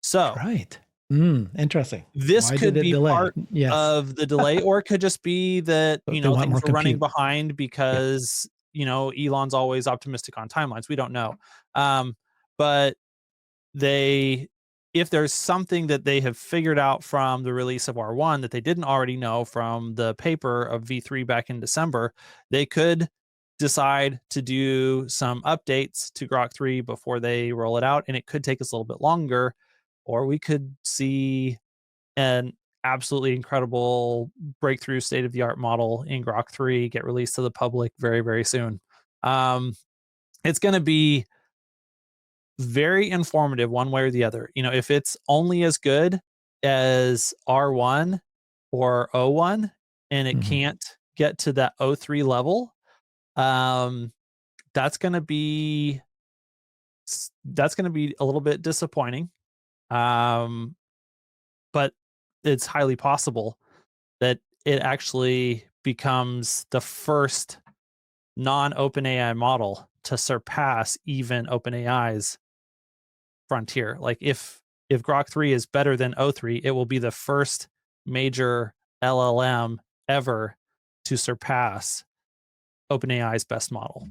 So right. Interesting. This Why could did it be delay? part Yes. of the delay, or it could just be that, They want things more are running compute. behind because, Elon's always optimistic on timelines. We don't know. But if there's something that they have figured out from the release of R1 that they didn't already know from the paper of V3 back in December, they could decide to do some updates to Grock 3 before they roll it out, and it could take us a little bit longer, or we could see an absolutely incredible breakthrough state-of-the-art model in Grock 3 get released to the public very, very soon. It's going to be very informative one way or the other. If it's only as good as R1 or O1 and it can't get to that O3 level, that's going to be a little bit disappointing. But it's highly possible that it actually becomes the first non-OpenAI model to surpass even OpenAI's frontier. Like if Grock 3 is better than O3, it will be the first major LLM ever to surpass OpenAI's best model.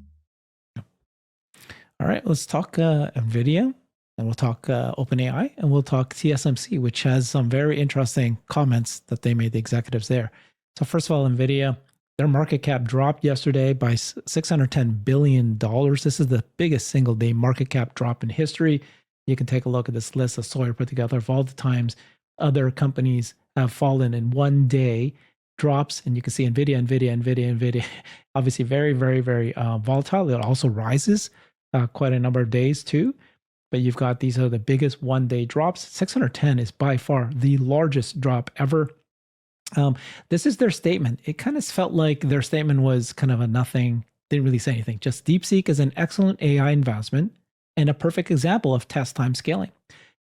All right, let's talk Nvidia, and we'll talk OpenAI, and we'll talk TSMC, which has some very interesting comments that they made, the executives there. So first of all, Nvidia, their market cap dropped yesterday by $610 billion. This is the biggest single day market cap drop in history. You can take a look at this list that Sawyer put together of all the times other companies have fallen in one day drops. And you can see Nvidia, obviously very, very, very volatile. It also rises quite a number of days too. But you've got these are the biggest one day drops. 610 is by far the largest drop ever. This is their statement. It kind of felt like their statement was kind of a nothing, didn't really say anything. Just DeepSeek is an excellent AI investment and a perfect example of test time scaling.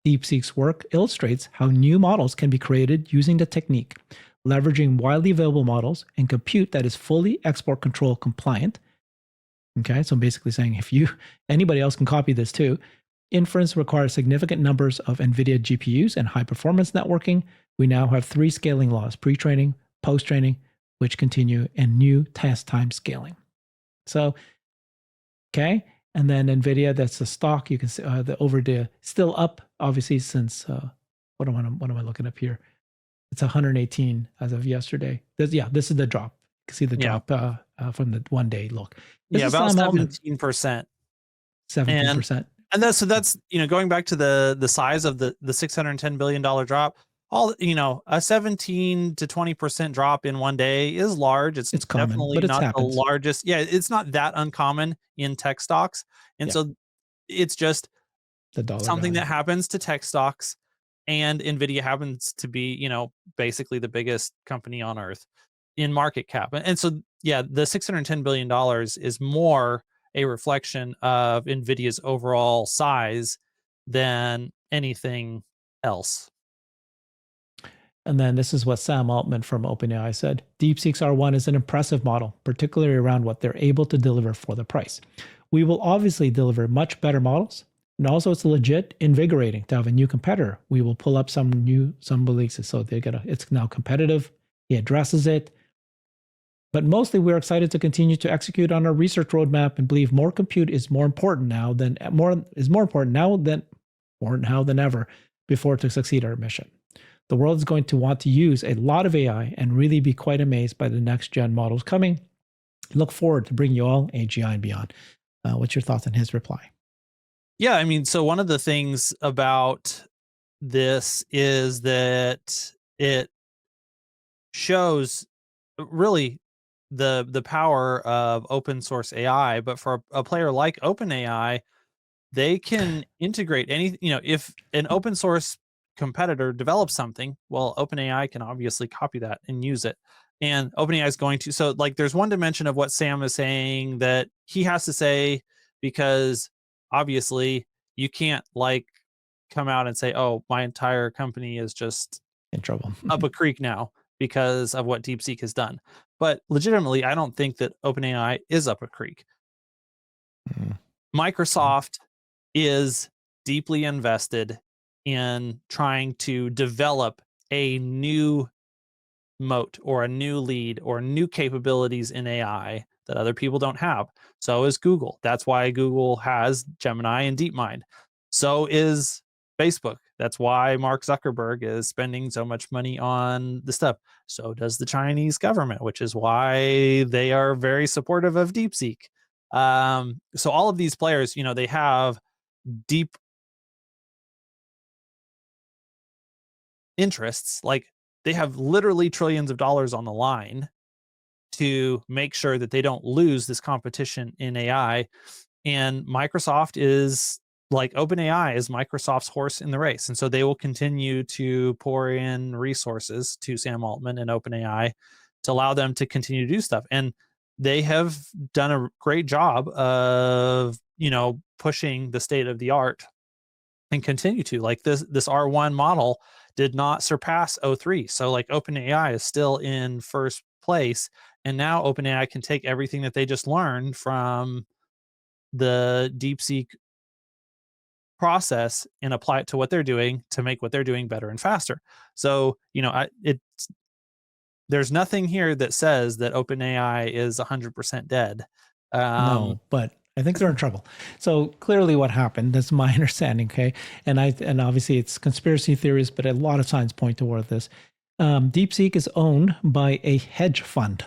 DeepSeek's work illustrates how new models can be created using the technique, leveraging widely available models and compute that is fully export control compliant. Okay, so I'm basically saying anybody else can copy this too. Inference requires significant numbers of NVIDIA GPUs and high performance networking. We now have 3 scaling laws: pre-training, post-training, which continue, and new test time scaling. So Okay. And then Nvidia, that's the stock. You can see the still up, obviously, since what am I looking up here? It's 118 as of yesterday. This is the drop. You can see the drop from the 1 day look. This is about Sam Altman. 17%. 17%. And that's going back to the size of the $610 billion drop. A 17 to 20% drop in 1 day is large. It's common, definitely but it not happens. the largest. Yeah, it's not that uncommon in tech stocks. And so it's just the dollar something value that happens to tech stocks, and Nvidia happens to be, basically the biggest company on earth in market cap. And so, the $610 billion is more a reflection of Nvidia's overall size than anything else. And then this is what Sam Altman from OpenAI said. DeepSeek's R1 is an impressive model, particularly around what they're able to deliver for the price. We will obviously deliver much better models. And also it's legit invigorating to have a new competitor. We will pull up some releases. So it's now competitive. He addresses it. But mostly we're excited to continue to execute on our research roadmap and believe more compute is more important now than ever before to succeed our mission. The world is going to want to use a lot of AI and really be quite amazed by the next gen models coming. Look forward to bringing you all AGI and beyond. What's your thoughts on his reply? Yeah, so one of the things about this is that it shows really the power of open source AI, but for a player like OpenAI, they can integrate any, if an open source competitor develops something, well, OpenAI can obviously copy that and use it. And OpenAI is going to, so like there's one dimension of what Sam is saying that he has to say, because obviously you can't come out and say, oh, my entire company is just in trouble up a creek now because of what DeepSeek has done. But legitimately, I don't think that OpenAI is up a creek. Microsoft is deeply invested in trying to develop a new moat or a new lead or new capabilities in AI that other people don't have. So is Google. That's why Google has Gemini and DeepMind. So is Facebook. That's why Mark Zuckerberg is spending so much money on the stuff. So does the Chinese government, which is why they are very supportive of DeepSeek. So all of these players, they have deep interests. Like they have literally trillions of dollars on the line to make sure that they don't lose this competition in AI. And Microsoft is OpenAI is Microsoft's horse in the race. And so they will continue to pour in resources to Sam Altman and OpenAI to allow them to continue to do stuff. And they have done a great job of, pushing the state of the art and continue to. This R1 model did not surpass O3. So OpenAI is still in first place. And now OpenAI can take everything that they just learned from the DeepSeek process and apply it to what they're doing to make what they're doing better and faster. So, there's nothing here that says that OpenAI is 100% dead. No, but I think they're in trouble. So clearly what happened, that's my understanding, okay? And obviously it's conspiracy theories, but a lot of signs point toward this. DeepSeek is owned by a hedge fund,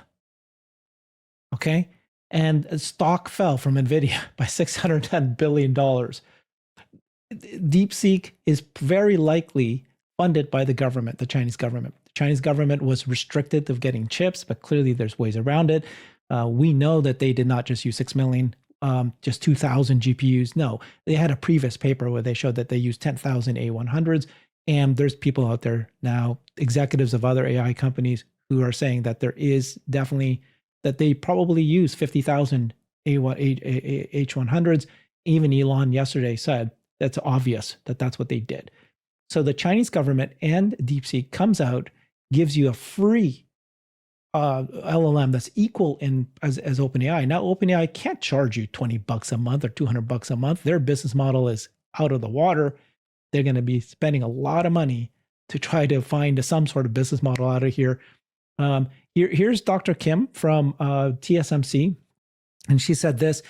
okay? And stock fell from Nvidia by $610 billion. DeepSeek is very likely funded by the government, the Chinese government. The Chinese government was restricted of getting chips, but clearly there's ways around it. We know that they did not just use 6 million, just 2,000 GPUs. No, they had a previous paper where they showed that they used 10,000 A100s. And there's people out there now, executives of other AI companies, who are saying that there is definitely, that they probably use 50,000 H100s. Even Elon yesterday said that's obvious that that's what they did. So the Chinese government and DeepSeek comes out, gives you a free LLM that's equal as OpenAI. Now OpenAI can't charge you $20 a month or $200 a month. Their business model is out of the water. They're going to be spending a lot of money to try to find some sort of business model out of here. Here's Dr. Kim from TSMC. And she said this,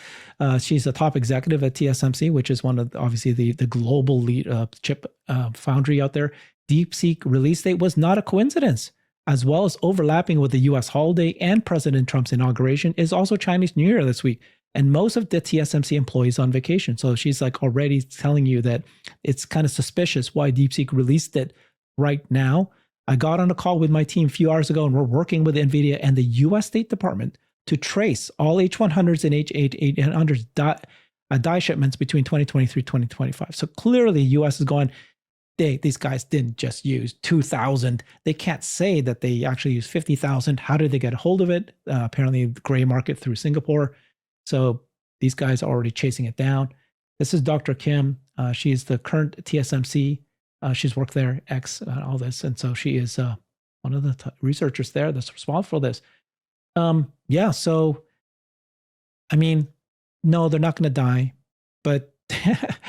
she's a top executive at TSMC, which is one of obviously the global lead, chip foundry out there. DeepSeek release date was not a coincidence, as well as overlapping with the US holiday and President Trump's inauguration is also Chinese New Year this week. And most of the TSMC employees on vacation. So she's like already telling you that it's kind of suspicious why DeepSeek released it right now. I got on a call with my team a few hours ago, and we're working with Nvidia and the US State Department to trace all H100s and H800s die shipments between 2023 2025. So clearly US is going, these guys didn't just use 2,000. They can't say that they actually used 50,000. How did they get a hold of it? Apparently the gray market through Singapore. So these guys are already chasing it down. This is Dr. Kim. She's the current TSMC. She's worked there, all this. And so she is one of the researchers there that's responsible for this. Yeah, so, I mean, no, they're not going to die, but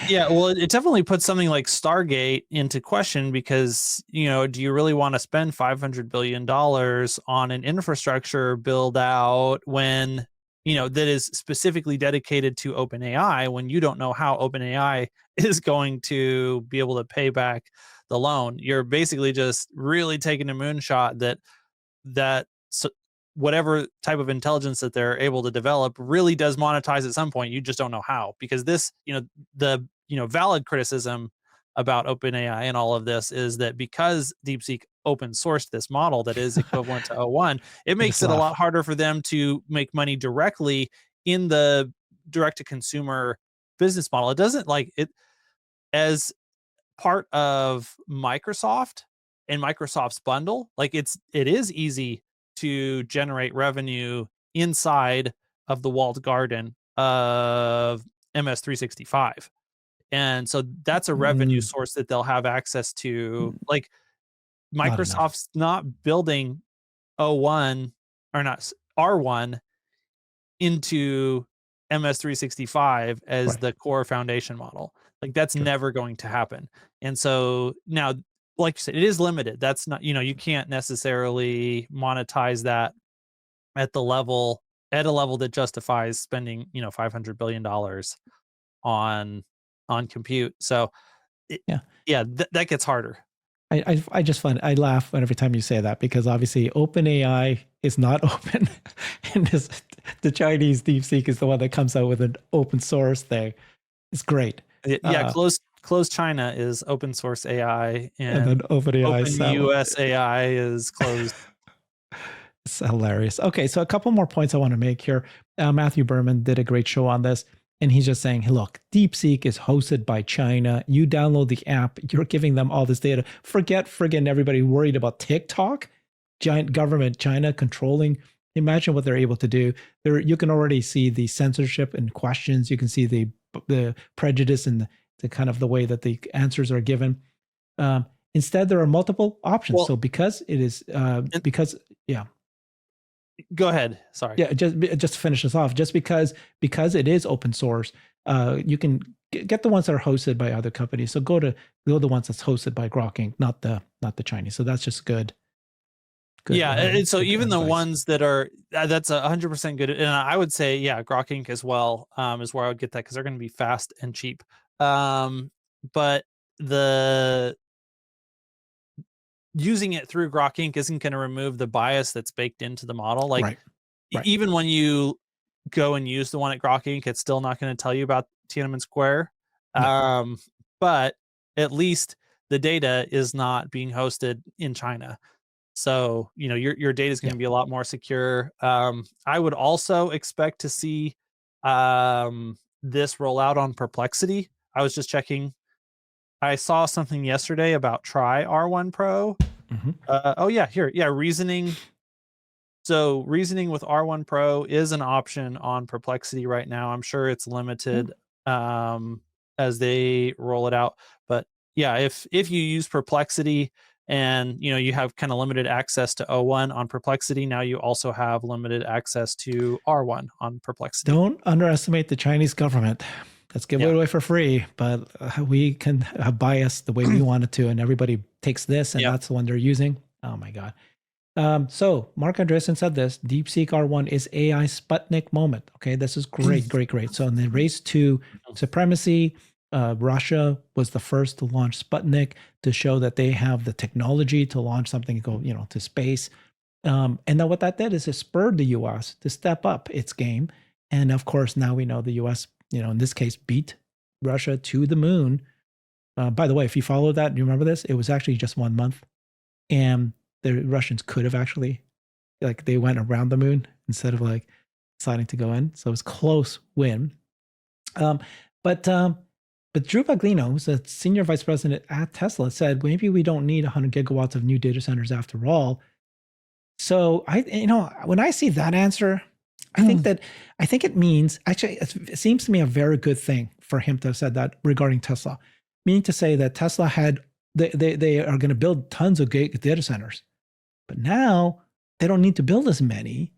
yeah, well, it definitely puts something like Stargate into question because, do you really want to spend $500 billion on an infrastructure build out when, that is specifically dedicated to OpenAI when you don't know how OpenAI is going to be able to pay back the loan? You're basically just really taking a moonshot that whatever type of intelligence that they're able to develop really does monetize at some point. You just don't know how, because this, the valid criticism about OpenAI and all of this is that because DeepSeek open sourced this model that is equivalent to O1, it makes it a lot harder for them to make money directly in the direct to consumer business model. It doesn't like it as part of Microsoft and Microsoft's bundle. Like it is easy to generate revenue inside of the walled garden of MS365. And so that's a revenue source that they'll have access to. Like Microsoft's not building O1 or not R1 into MS365 as the core foundation model. Like that's never going to happen. And so now, like you said, it is limited. That's not, you can't necessarily monetize that at a level that justifies spending, $500 billion on compute. So that gets harder. I just find I laugh every time you say that, because obviously OpenAI is not open, and the Chinese DeepSeek is the one that comes out with an open source thing. It's great. Yeah, closed China is open source AI, and then OpenAI open US AI is closed. It's hilarious. Okay, so a couple more points I want to make here. Matthew Berman did a great show on this, and he's just saying, hey, look, DeepSeek is hosted by China. You download the app, you're giving them all this data. Forget friggin' everybody worried about TikTok, giant government, China controlling. Imagine what they're able to do. You can already see the censorship and questions. You can see the prejudice and the kind of the way that the answers are given. Instead, there are multiple options. Well, so because it is, Go ahead. Sorry. Yeah, just to finish this off, just because it is open source, you can get the ones that are hosted by other companies. So go the ones that's hosted by Grock Inc., not the Chinese. So that's just good. Yeah, and so even the ones that are that's 100% good, and I would say Grock Inc. as well is where I would get that, because they're going to be fast and cheap. But the using it through Grock Inc. isn't going to remove the bias that's baked into the model. Like right. Even when you go and use the one at Grock Inc., it's still not going to tell you about Tiananmen Square. No. But at least the data is not being hosted in China. So, your data is going to be a lot more secure. I would also expect to see this roll out on Perplexity. I was just checking. I saw something yesterday about try R1 Pro. Mm-hmm. Reasoning. So reasoning with R1 Pro is an option on Perplexity right now. I'm sure it's limited as they roll it out. But if you use Perplexity and you have kind of limited access to O1 on Perplexity, now you also have limited access to R1 on Perplexity. Don't underestimate the Chinese government. Let's give it away for free, but we can have bias the way we want it to, and everybody takes this, and that's the one they're using. Oh my God. So Mark Andreessen said this: DeepSeek R1 is AI Sputnik moment. Okay, this is great, great, great. So in the race to supremacy, Russia was the first to launch Sputnik to show that they have the technology to launch something to go, to space. And then what that did is it spurred the U.S. to step up its game. And of course, now we know the U.S., in this case, beat Russia to the moon. By the way, if you follow that, you remember this? It was actually just 1 month, and the Russians could have actually, they went around the moon instead of deciding to go in. So it was close win. But Drew Baglino, who's a senior vice president at Tesla, said maybe we don't need 100 gigawatts of new data centers after all. So when I see that answer, I think it means, actually, it seems to me a very good thing for him to have said that regarding Tesla, meaning to say that Tesla they are going to build tons of data centers, but now they don't need to build as many,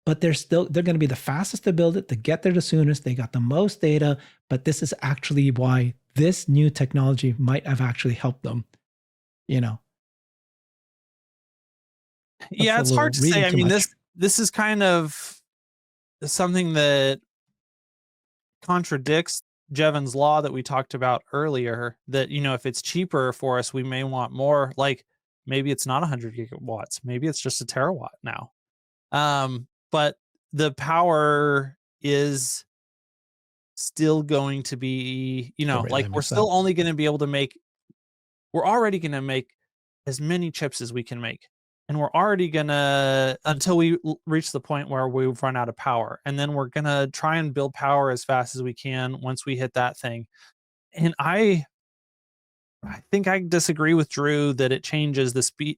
but they're going to be the fastest to build it, to get there the soonest. They got the most data, but this is actually why this new technology might have actually helped them, Yeah, it's hard to say. I mean, this is kind of something that contradicts Jevons law that we talked about earlier, that, if it's cheaper for us, we may want more. Like, maybe it's not 100 gigawatts, maybe it's just a terawatt now. But the power is still going to be, we're still only going to be able to we're already going to make as many chips as we can make. And we're already going to, until we reach the point where we've run out of power. And then we're going to try and build power as fast as we can once we hit that thing. And I think I disagree with Drew that it changes the speed,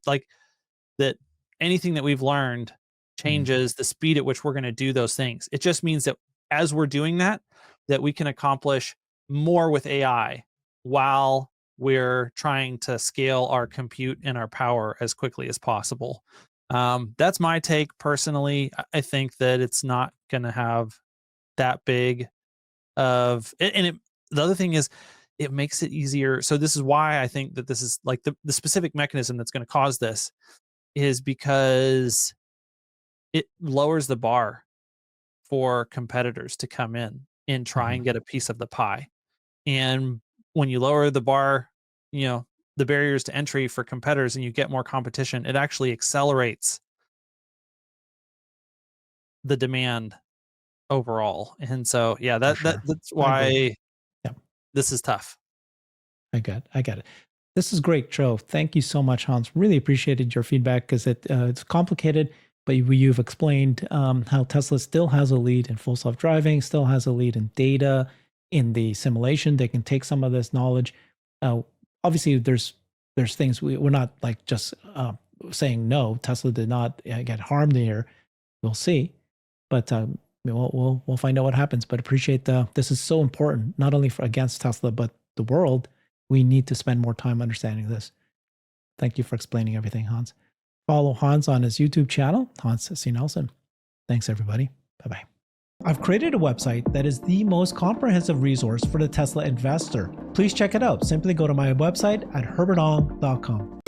that anything that we've learned changes the speed at which we're going to do those things. It just means that as we're doing that we can accomplish more with AI while we're trying to scale our compute and our power as quickly as possible. That's my take personally. I think that it's not going to have that big of, and the other thing is it makes it easier. So this is why I think that this is the specific mechanism that's going to cause this is because it lowers the bar for competitors to come in and try and get a piece of the pie. And when you lower the bar, the barriers to entry for competitors and you get more competition, it actually accelerates the demand overall. And so, yeah, that's why this is tough. I get it. This is great, Joe. Thank you so much, Hans. Really appreciated your feedback because it's complicated, but you've explained how Tesla still has a lead in full self-driving, still has a lead in data, in the simulation. They can take some of this knowledge. Obviously, there's things we're not just saying no. Tesla did not get harmed here. We'll see, but we'll find out what happens. But appreciate this is so important, not only against Tesla but the world. We need to spend more time understanding this. Thank you for explaining everything, Hans. Follow Hans on his YouTube channel, Hans C. Nelson. Thanks, everybody. Bye-bye. I've created a website that is the most comprehensive resource for the Tesla investor. Please check it out. Simply go to my website at herbertong.com.